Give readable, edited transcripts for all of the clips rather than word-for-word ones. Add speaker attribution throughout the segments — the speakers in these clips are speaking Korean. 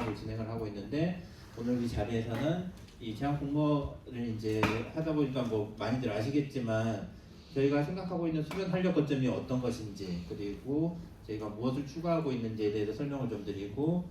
Speaker 1: 공모를 진행을 하고 있는데 오늘 이 자리에서는 이 제한 공모를 이제 하다 보니까 뭐 많이들 아시겠지만 저희가 생각하고 있는 수변 활력 거점이 어떤 것인지 그리고 저희가 무엇을 추구하고 있는지에 대해서 설명을 좀 드리고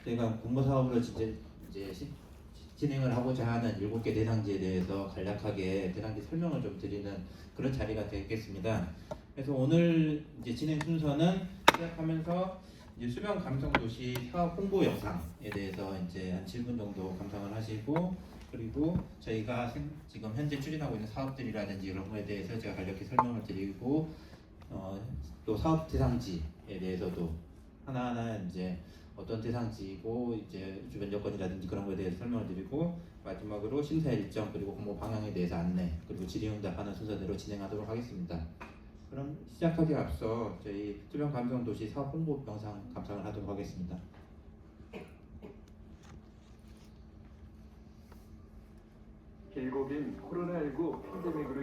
Speaker 1: 저희가 공모 사업으로 이제 진행을 하고자 하는 7개 대상지에 대해서 간략하게 대상지 설명을 좀 드리는 그런 자리가 되겠습니다. 그래서 오늘 이제 진행 순서는 시작하면서 이제 수변 감성 도시 사업 홍보 영상에 대해서 이제 한 7분 정도 감상을 하시고 그리고 저희가 지금 현재 추진하고 있는 사업들이라든지 이런 거에 대해서 제가 간략히 설명을 드리고 또 사업 대상지에 대해서도 하나하나 이제 어떤 대상지이고 이제 주변 여건이라든지 그런 거에 대해서 설명을 드리고 마지막으로 심사 일정 그리고 공모 방향에 대해서 안내 그리고 질의응답하는 순서대로 진행하도록 하겠습니다. 그럼 시작하기 앞서 저희 수변 감성 도시 사업 홍보 영상 감상을 하도록 하겠습니다.
Speaker 2: 길고 긴 코로나19 팬데믹으로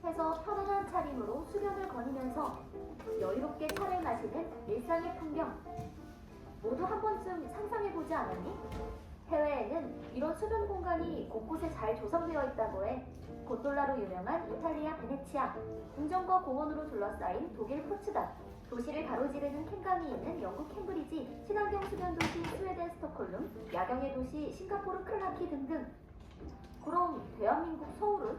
Speaker 3: 해서 편안한 차림으로 수변을 거니면서 여유롭게 차를 마시는 일상의 풍경 모두 한 번쯤 상상해보지 않았니? 해외에는 이런 수변 공간이 곳곳에 잘 조성되어 있다고 해. 고톨라로 유명한 이탈리아 베네치아, 궁전과 공원으로 둘러싸인 독일 포츠담, 도시를 가로지르는 캔강이 있는 영국 캠브리지, 친환경 수변 도시 스웨덴 스톡홀름, 야경의 도시 싱가포르 클라키 등등. 그럼 대한민국 서울은?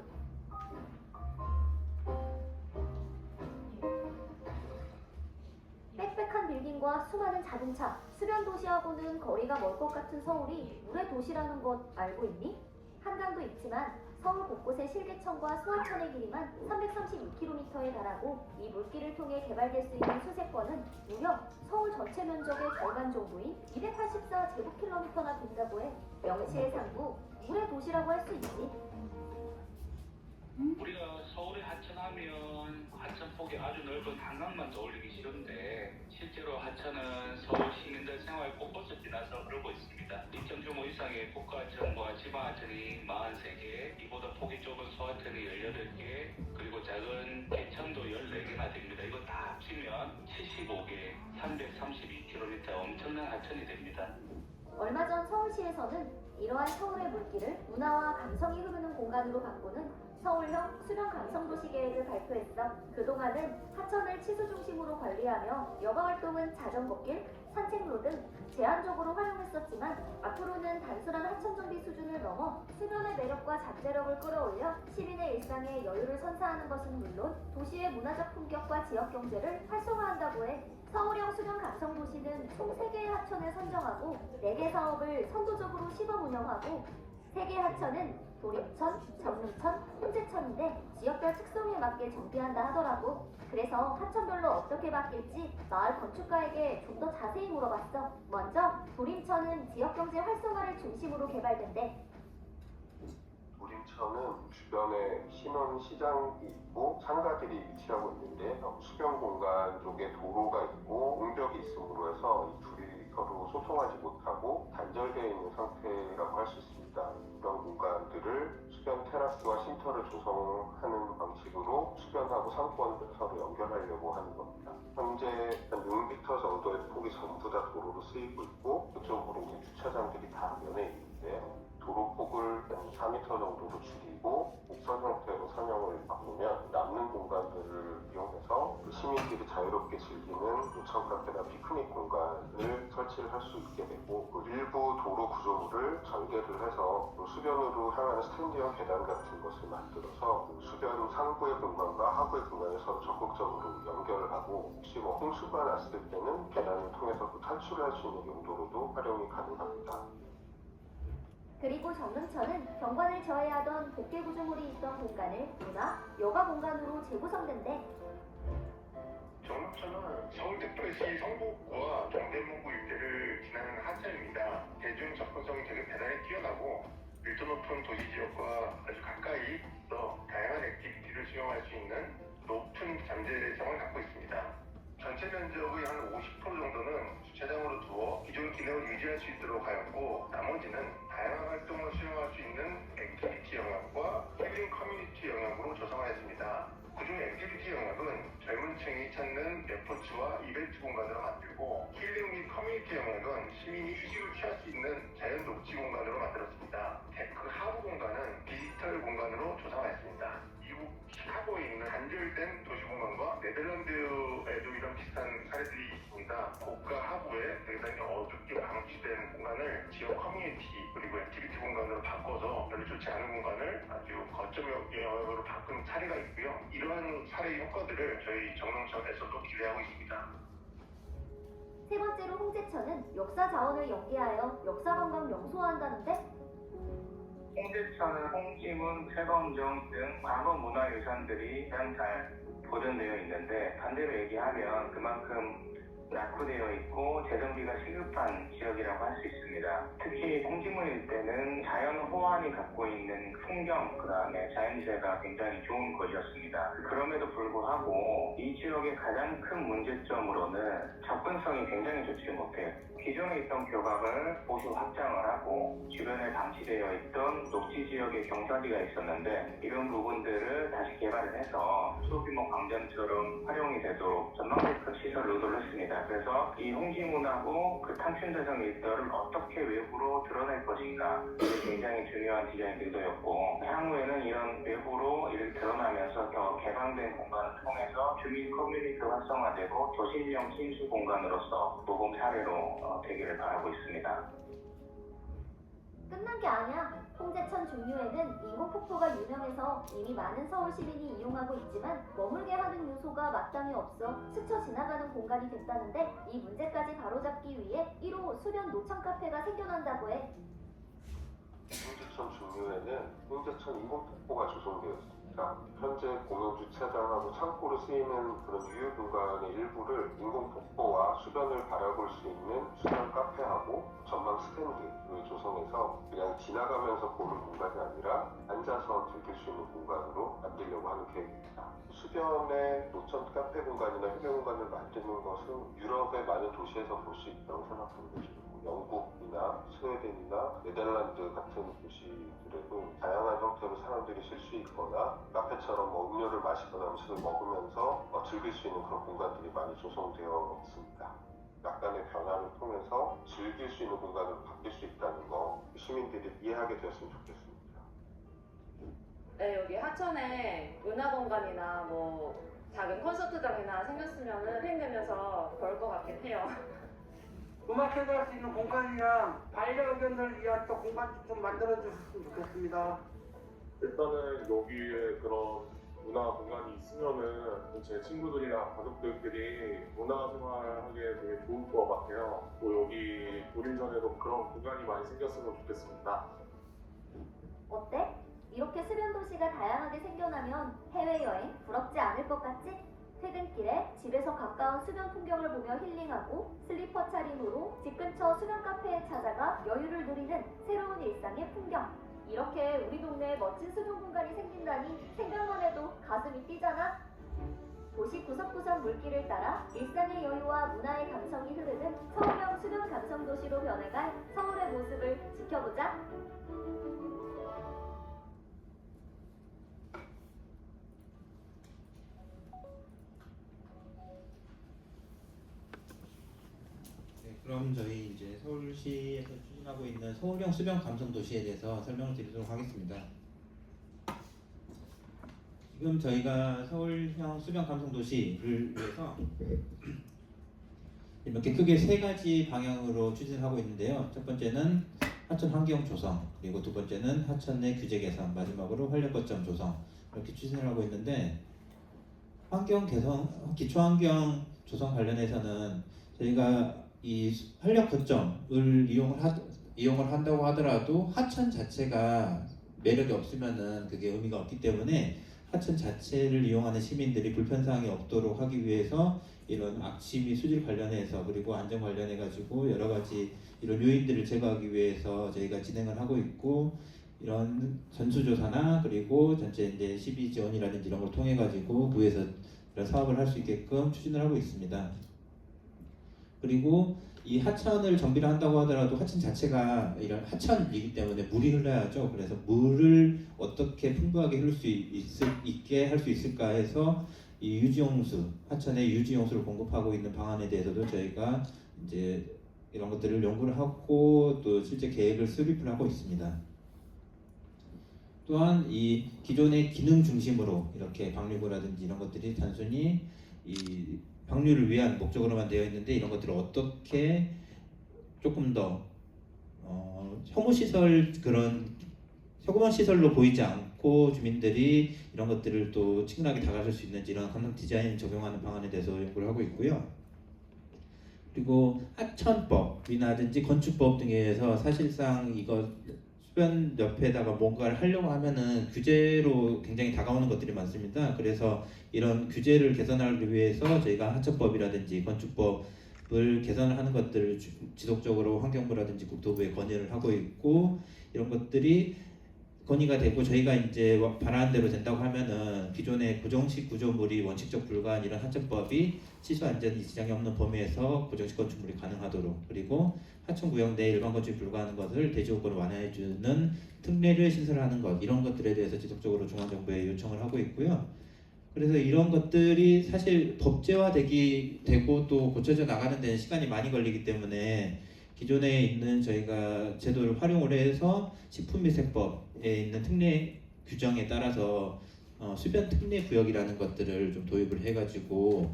Speaker 3: 빽빽한 빌딩과 수많은 자동차, 수변 도시하고는 거리가 멀 것 같은 서울이 물의 도시라는 것 알고 있니? 한강도 있지만 서울 곳곳의 실개천과 소하천의 길이만 332km에 달하고 이 물길을 통해 개발될 수 있는 수세권은 무려 서울 전체 면적의 절반 정도인 284제곱킬로미터나 된다고 해. 명시의 상부, 물의 도시라고 할 수 있지.
Speaker 4: 우리가 서울에 하천하면 하천폭이 아주 넓은 한강만 떠올리기 쉬운데 실제로 하천은 서울 시민들 생활 곳곳을 지나서 흐르고 있습니다. 2천 규모 이상의 국가하천과 지방하천이 43개, 이보다 폭이 좁은 소하천이 18개, 그리고 작은 개천도 14개나 됩니다. 이거 다 합치면 75개, 332km 엄청난 하천이 됩니다.
Speaker 3: 얼마 전 서울시에서는 이러한 서울의 물길을 문화와 감성이 흐르는 공간으로 바꾸는 서울형 수변 감성도시 계획을 발표했어. 그동안은 하천을 치수 중심으로 관리하며 여가 활동은 자전거길, 산책로 등 제한적으로 활용했었지만 앞으로는 단순한 하천 정비 수준을 넘어 수변의 매력과 잠재력을 끌어올려 시민의 일상에 여유를 선사하는 것은 물론 도시의 문화적 품격과 지역 경제를 활성화한다고 해. 서울형 수변 감성 도시는 총 3개의 하천을 선정하고 4개 사업을 선도적으로 시범 운영하고 3개 하천은 도림천, 정릉천, 홍제천인데 지역별 특성에 맞게 정비한다 하더라고. 그래서 하천별로 어떻게 바뀔지 마을 건축가에게 좀 더 자세히 물어봤어. 먼저 도림천은 지역경제 활성화를 중심으로 개발된대.
Speaker 5: 도림천은 주변에 신혼시장이 있고 상가들이 위치하고 있는데 수변 공간 쪽에 도로가 있고 공벽이 있음으로 해서 이 둘이 서로 소통하지 못하고 단절되어 있는 상태라고 할 수 있습니다. 이런 공간들을 수변 테라스와 쉼터를 조성하는 방식으로 수변하고 상권을 서로 연결하려고 하는 겁니다. 현재 한 6m 정도의 폭이 전부 다 도로로 쓰이고 있고 그쪽으로 이제 주차장들이 다 면해 있는데요. 도로 폭을 4m 정도로 줄이고 옥선 형태로 선형을 바꾸면 남는 공간들을 이용해서 시민들이 자유롭게 즐기는 노천 카페나 피크닉 공간을 설치를 할 수 있게 되고 일부 도로 구조물을 전개를 해서 수변으로 향하는 스탠디형 계단 같은 것을 만들어서 수변 상부의 공간과 하부의 공간을 서로 적극적으로 연결을 하고 혹시 홍수가 났을 때는 계단을 통해서 탈출할 수 있는 용도로도 활용이 가능합니다.
Speaker 3: 그리고 정릉천은 경관을 저해하던 복개 구조물이 있던 공간을 문화, 여가 공간으로 재구성된대.
Speaker 6: 정릉천은 서울특별시 성북구와 동대문구 일대를 지나는 하천입니다. 대중 접근성이 되게 대단히 뛰어나고 밀도 높은 도시 지역과 아주 가까이 있어 다양한 액티비티를 수용할 수 있는 높은 잠재성을 갖고 있습니다. 전체 면적의 한 50% 정도는 주차장으로 두어 기존 기능을 유지할 수 있도록 하였고 나머지는 다양한 활동을 수용할 수 있는 액티비티 영역과 힐링 커뮤니티 영역 관람객이 찾는 레포츠와 이벤트 공간으로 만들고 힐링 및 커뮤니티 영역은 시민이 휴식을 취할 수 있는 자연 녹지 공간으로 만들었습니다. 데크 하부 공간은 디지털 공간으로 조성하였습니다. 미국 시카고에 있는 단절된 도시공간과 네덜란드에도 이런 비슷한 사례들이 있습니다. 고가 하부에 대단히 어둡게 방치된 공간을 지역 커뮤니티 그리고 액티비티 공간으로 바꿔서 별로 좋지 않은 공간을 아주 거점 영역으로 바꾼 사례가 있고요. 이러한 사례 효과들을 저희 정릉청에서도 기대하고 있습니다.
Speaker 3: 세 번째로 홍제천은 역사 자원을 연계하여 역사 관광 명소화한다는데
Speaker 7: 홍제천은 홍지문, 최검정 등 과거 문화유산들이 가장 잘 보존되어 있는데 반대로 얘기하면 그만큼 낙후되어 있고 재정비가 시급한 지역이라고 할 수 있습니다. 특히 홍지문 일대는 자연 호환이 갖고 있는 풍경, 그 다음에 자연재가 굉장히 좋은 곳이었습니다. 그럼에도 불구하고 이 지역의 가장 큰 문제점으로는 접근성이 굉장히 좋지 못해요. 기존에 있던 교각을 보수 확장을 하고 주변에 방치되어 있던 녹지 지역의 경사지가 있었는데 이런 부분들을 다시 개발을 해서 소규모 광장처럼 활용이 되도록 전망대크 시설을 의도를 했습니다. 그래서 이 홍지문하고 그 탕춘대성 일대를 어떻게 외부로 드러낼 것인가 이게 굉장히 중요한 디자인 의도였고 향후에는 이런 외부로 이렇게 드러나면서 더 개방된 공간을 통해서 주민 커뮤니티 활성화되고 도심형 친수 공간으로서 모범 사례로 되기를 바라고 있습니다.
Speaker 3: 끝난 게 아니야. 홍제천 중류에는 인공폭포가 유명해서 이미 많은 서울 시민이 이용하고 있지만 머물게 하는 요소가 마땅히 없어 스쳐 지나가는 공간이 됐다는데 이 문제까지 바로잡기 위해 1호 수변 노천 카페가 생겨난다고 해.
Speaker 5: 홍제천 중류에는 홍제천 인공폭포가 조성되었습니다. 현재 공영주차장하고 창고로 쓰이는 그런 유휴 공간의 일부를 인공폭포와 수변을 바라볼 수 있는 수변 카페하고 전망 스탠드를 조성해서 그냥 지나가면서 보는 공간이 아니라 앉아서 즐길 수 있는 공간으로 만들려고 하는 계획입니다. 수변의 노천 카페 공간이나 휴게 공간을 만드는 것은 유럽의 많은 도시에서 볼 수 있다고 생각합니다. 영국이나 스웨덴이나 네덜란드 같은 도시들에도 다양한 형태로 사람들이 쉴 수 있거나 카페처럼 뭐 음료를 마시거나 음식을 먹으면서 즐길 수 있는 그런 공간들이 많이 조성되어 있습니다. 약간의 변화를 통해서 즐길 수 있는 공간으로 바뀔 수 있다는 거 시민들이 이해하게 되었으면 좋겠습니다.
Speaker 8: 네, 여기 하천에 문화공간이나 뭐 작은 콘서트장이나 생겼으면 힐링되면서 좋을 것 같긴 해요.
Speaker 9: 음악회도 할 수 있는 공간이랑 반려견을 위한 또 공간 좀 만들어줬으면 좋겠습니다.
Speaker 10: 일단은 여기에 그런 문화 공간이 있으면은 제 친구들이나 가족들끼리 문화생활하기에 되게 좋을 것 같아요. 또 여기 도림전에도 그런 공간이 많이 생겼으면 좋겠습니다.
Speaker 3: 어때? 이렇게 수변 도시가 다양하게 생겨나면 해외여행 부럽지 않을 것 같지? 퇴근길에 집에서 가까운 수변 풍경을 보며 힐링하고 슬리퍼 차림으로 집 근처 수변 카페에 찾아가 여유를 누리는 새로운 일상의 풍경. 이렇게 우리 동네에 멋진 수변 공간이 생긴다니 생각만 해도 가슴이 뛰잖아. 도시 구석구석 물길을 따라 일상의 여유와 문화의 감성이 흐르는 서울형 수변 감성 도시로 변해갈 서울의 모습을 지켜보자.
Speaker 1: 그럼 저희 이제 서울시에서 추진하고 있는 서울형 수변 감성 도시에 대해서 설명을 드리도록 하겠습니다. 지금 저희가 서울형 수변 감성 도시를 위해서 이렇게 크게 세 가지 방향으로 추진을 하고 있는데요. 첫 번째는 하천 환경 조성, 그리고 두 번째는 하천 내 규제 개선, 마지막으로 활력 거점 조성 이렇게 추진을 하고 있는데 환경 개선, 기초 환경 조성 관련해서는 저희가 이 활력 거점을 이용을 한다고 하더라도 하천 자체가 매력이 없으면은 그게 의미가 없기 때문에 하천 자체를 이용하는 시민들이 불편사항이 없도록 하기 위해서 이런 악취 및 수질 관련해서 그리고 안전 관련해 가지고 여러 가지 이런 요인들을 제거하기 위해서 저희가 진행을 하고 있고 이런 전수조사나 그리고 전체 이제 12 지원이라든지 이런 걸 통해 가지고 구에서 이런 사업을 할 수 있게끔 추진을 하고 있습니다. 그리고 이 하천을 정비를 한다고 하더라도 하천 자체가 이런 하천이기 때문에 물이 흘러야죠. 그래서 물을 어떻게 풍부하게 흐를 수 있게 할 수 있을까 해서 이 유지용수, 하천의 유지용수를 공급하고 있는 방안에 대해서도 저희가 이제 이런 것들을 연구를 하고 또 실제 계획을 수립을 하고 있습니다. 또한 이 기존의 기능 중심으로 이렇게 방류구라든지 이런 것들이 단순히 이 방류를 위한 목적으로만 되어 있는데 이런 것들을 어떻게 조금 더 혐오시설 그런 혐오한 시설로 보이지 않고 주민들이 이런 것들을 또 친근하게 다가갈 수 있는지 이런 감성 디자인 적용하는 방안에 대해서 연구를 하고 있고요. 그리고 하천법이라든지 건축법 등에서 사실상 이거 수변 옆에다가 뭔가를 하려고 하면은 규제로 굉장히 다가오는 것들이 많습니다. 그래서 이런 규제를 개선하기 위해서 저희가 하천법이라든지 건축법을 개선을 하는 것들을 지속적으로 환경부라든지 국토부에 건의를 하고 있고 이런 것들이 건의가 되고 저희가 이제 바라는 대로 된다고 하면은 기존의 고정식 구조물이 원칙적 불가한 이런 하천법이 시설 안전 지장이 없는 범위에서 고정식 건축물이 가능하도록 그리고 하천구역 내 일반 건축이 불가하는 것을 대지요건을 완화해주는 특례를 신설하는 것 이런 것들에 대해서 지속적으로 중앙정부에 요청을 하고 있고요. 그래서 이런 것들이 사실 법제화되고 또 고쳐져 나가는 데는 시간이 많이 걸리기 때문에 기존에 있는 저희가 제도를 활용을 해서 식품위생법에 있는 특례 규정에 따라서 수변 특례 구역이라는 것들을 좀 도입을 해가지고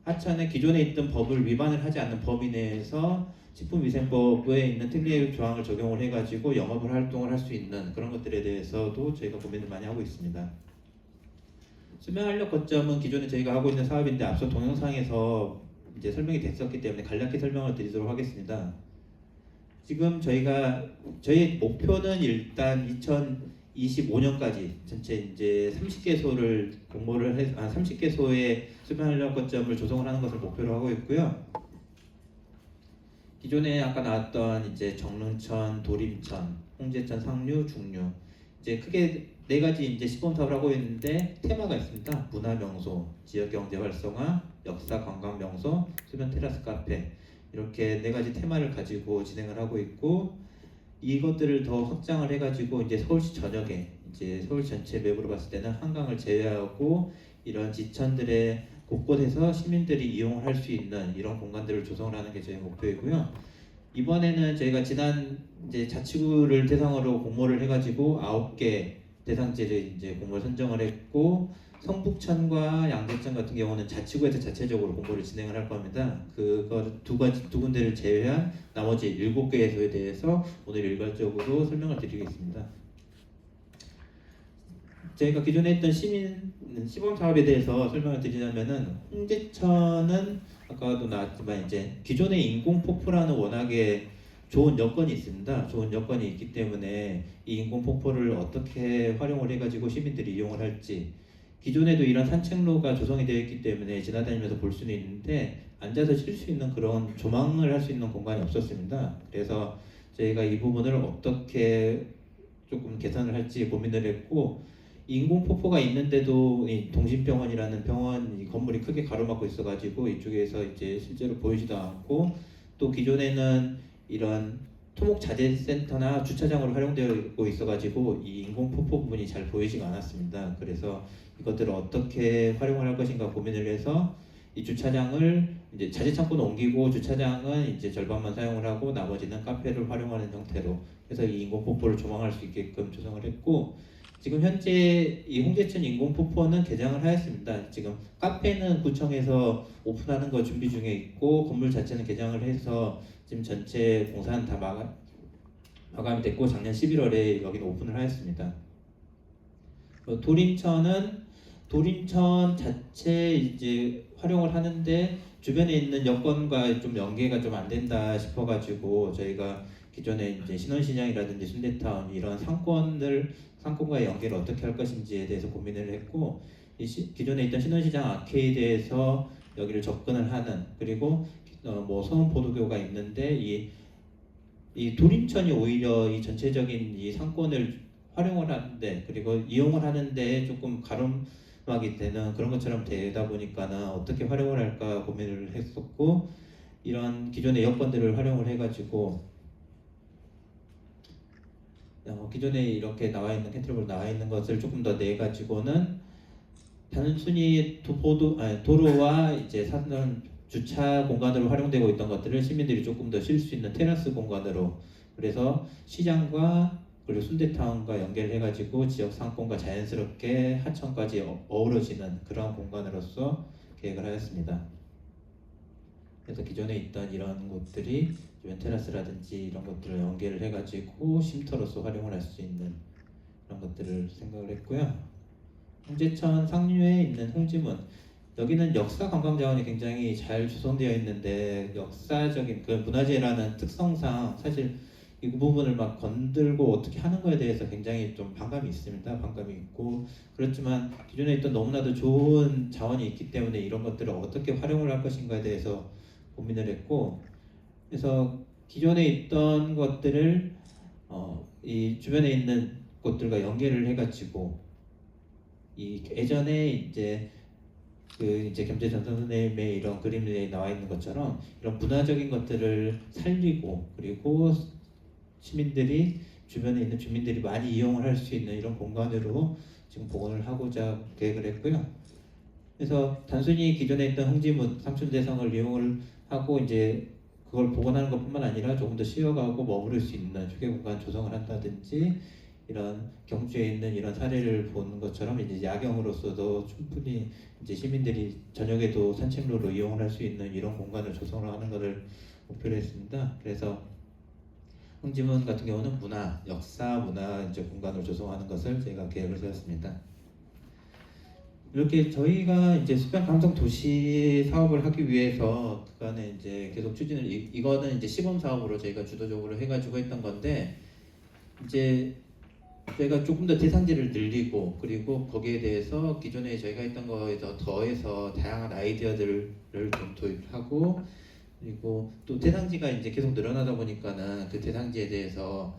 Speaker 1: 하천에 기존에 있던 법을 위반을 하지 않는 범위 내에서 식품위생법에 있는 특례 조항을 적용을 해가지고 영업을 활동을 할 수 있는 그런 것들에 대해서도 저희가 고민을 많이 하고 있습니다. 수변활력 거점은 기존에 저희가 하고 있는 사업인데 앞서 동영상에서 이제 설명이 됐었기 때문에 간략히 설명을 드리도록 하겠습니다. 지금 저희 목표는 일단 2025년까지 전체 이제 30개소를 공모를 해서 30개소의 수변활력 거점을 조성을 하는 것을 목표로 하고 있고요. 기존에 아까 나왔던 이제 정릉천, 도림천, 홍제천, 상류, 중류 이제 크게 네 가지 이제 시범 사업을 하고 있는데 테마가 있습니다. 문화 명소, 지역 경제 활성화, 역사 관광 명소, 수변 테라스 카페 이렇게 네 가지 테마를 가지고 진행을 하고 있고 이것들을 더 확장을 해가지고 이제 서울시 전역에 이제 서울 전체 맵으로 봤을 때는 한강을 제외하고 이런 지천들의 곳곳에서 시민들이 이용을 할 수 있는 이런 공간들을 조성을 하는 게 저희 목표이고요. 이번에는 저희가 지난 이제 자치구를 대상으로 공모를 해가지고 9개 대상지를 이제 공모를 선정을 했고 성북천과 양재천 같은 경우는 자치구에서 자체적으로 공모를 진행을 할 겁니다. 그거 두 군데를 제외한 나머지 7개소에 대해서 오늘 일괄적으로 설명을 드리겠습니다. 저희가 기존에 했던 시범 사업에 대해서 설명을 드리자면은 홍제천은 아까도 나왔지만 이제 기존의 인공폭포라는 워낙에 좋은 여건이 있습니다. 좋은 여건이 있기 때문에 이 인공폭포를 어떻게 활용을 해가지고 시민들이 이용을 할지 기존에도 이런 산책로가 조성이 되어 있기 때문에 지나다니면서 볼 수는 있는데 앉아서 쉴 수 있는 그런 조망을 할 수 있는 공간이 없었습니다. 그래서 저희가 이 부분을 어떻게 조금 개선을 할지 고민을 했고 인공폭포가 있는데도 이 동심병원이라는 병원 이 건물이 크게 가로막고 있어가지고 이쪽에서 이제 실제로 보이지도 않고 또 기존에는 이런 토목자재센터나 주차장으로 활용되고 있어가지고 이 인공폭포 부분이 잘 보이지가 않았습니다. 그래서 이것들을 어떻게 활용을 할 것인가 고민을 해서 이 주차장을 이제 자재창고는 옮기고 주차장은 이제 절반만 사용을 하고 나머지는 카페를 활용하는 형태로 해서 이 인공폭포를 조망할 수 있게끔 조성을 했고 지금 현재 이 홍제천 인공폭포는 개장을 하였습니다. 지금 카페는 구청에서 오픈하는 거 준비 중에 있고 건물 자체는 개장을 해서 지금 전체 공사는 다 마감이 됐고 작년 11월에 여기는 오픈을 하였습니다. 도림천 자체 이제 활용을 하는데 주변에 있는 여건과 좀 연계가 좀 안 된다 싶어가지고 저희가 기존에 이제 신원시장이라든지 순대타운 이런 상권과의 연계를 어떻게 할 것인지에 대해서 고민을 했고 기존에 있던 신원시장 아케이드에서 여기를 접근을 하는 그리고 뭐 서운포도교가 있는데 이 도림천이 오히려 이 전체적인 이 상권을 활용을 하는데 그리고 이용을 하는데 조금 가름막이 되는 그런 것처럼 되다 보니까는 어떻게 활용을 할까 고민을 했었고 이런 기존의 여건들을 활용을 해가지고 기존에 이렇게 나와 있는 캐틀로그로 나와 있는 것을 조금 더 내 가지고는 단순히 도로와 이제 사전 주차 공간으로 활용되고 있던 것들을 시민들이 조금 더 쉴 수 있는 테라스 공간으로, 그래서 시장과 그리고 순대타운과 연결해가지고 지역 상권과 자연스럽게 하천까지 어우러지는 그런 공간으로서 계획을 하였습니다. 그래서 기존에 있던 이런 곳들이 주변 테라스라든지 이런 것들을 연계를 해가지고 쉼터로서 활용을 할 수 있는 그런 것들을 생각을 했고요. 홍제천 상류에 있는 홍지문, 여기는 역사 관광 자원이 굉장히 잘 조성되어 있는데 역사적인 그 문화재라는 특성상 사실 이 부분을 막 건들고 어떻게 하는 거에 대해서 굉장히 좀 반감이 있습니다. 반감이 있고, 그렇지만 기존에 있던 너무나도 좋은 자원이 있기 때문에 이런 것들을 어떻게 활용을 할 것인가에 대해서 고민을 했고, 그래서 기존에 있던 것들을 이 주변에 있는 곳들과 연계를 해가지고 이 예전에 이제 겸재전 선생님의 이런 그림에 나와 있는 것처럼 이런 문화적인 것들을 살리고, 그리고 시민들이 주변에 있는 주민들이 많이 이용을 할 수 있는 이런 공간으로 지금 복원을 하고자 계획을 했고요. 그래서 단순히 기존에 있던 홍지문 삼촌대성을 이용을 하고 이제 그걸 복원하는 것뿐만 아니라 조금 더 쉬어가고 머무를 수 있는 휴게 공간 조성을 한다든지, 이런 경주에 있는 이런 사례를 보는 것처럼 이제 야경으로서도 충분히 이제 시민들이 저녁에도 산책로로 이용을 할 수 있는 이런 공간을 조성을 하는 것을 목표로 했습니다. 그래서 홍지문 같은 경우는 역사 문화 이제 공간을 조성하는 것을 제가 계획을 세웠습니다. 이렇게 저희가 이제 수변 감성 도시 사업을 하기 위해서 그간에 이제 계속 추진을 이거는 이제 시범 사업으로 저희가 주도적으로 해가지고 했던 건데, 이제 저희가 조금 더 대상지를 늘리고, 그리고 거기에 대해서 기존에 저희가 했던 거에서 더해서 다양한 아이디어들을 좀 도입하고, 그리고 또 대상지가 이제 계속 늘어나다 보니까는 그 대상지에 대해서